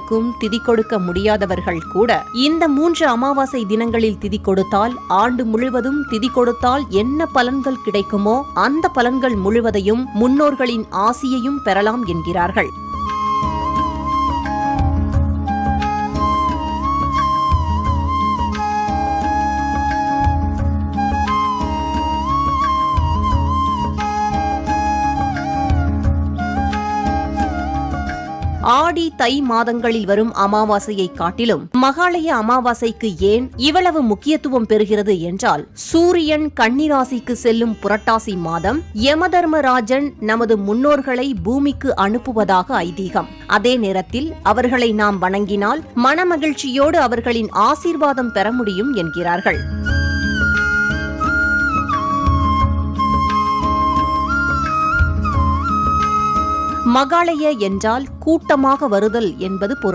யாருக்கும் திதி கொடுக்க முடியாதவர்கள் கூட இந்த 3 அமாவாசை தினங்களில் திதி கொடுத்தால் ஆண்டு முழுவதும் திதி கொடுத்தால் என்ன பலன்கள் கிடைக்குமோ அந்த பலன்கள் முழுவதையும் முன்னோர்களின் ஆசியையும் பெறலாம் என்கிறார்கள். ஆடி தை மாதங்களில் வரும் அமாவாசையை காட்டிலும் மகாலய அமாவாசைக்கு ஏன் இவ்வளவு முக்கியத்துவம் பெறுகிறது என்றால், சூரியன் கன்னிராசிக்கு செல்லும் புரட்டாசி மாதம் யமதர்மராஜன் நமது முன்னோர்களை பூமிக்கு அனுப்புவதாக ஐதீகம். அதே நேரத்தில் அவர்களை நாம் வணங்கினால் மனமகிழ்ச்சியோடு அவர்களின் ஆசீர்வாதம் பெற முடியும் என்கிறார்கள். மகாலய என்றால் கூட்டமாக வருதல் என்பது பொருள்.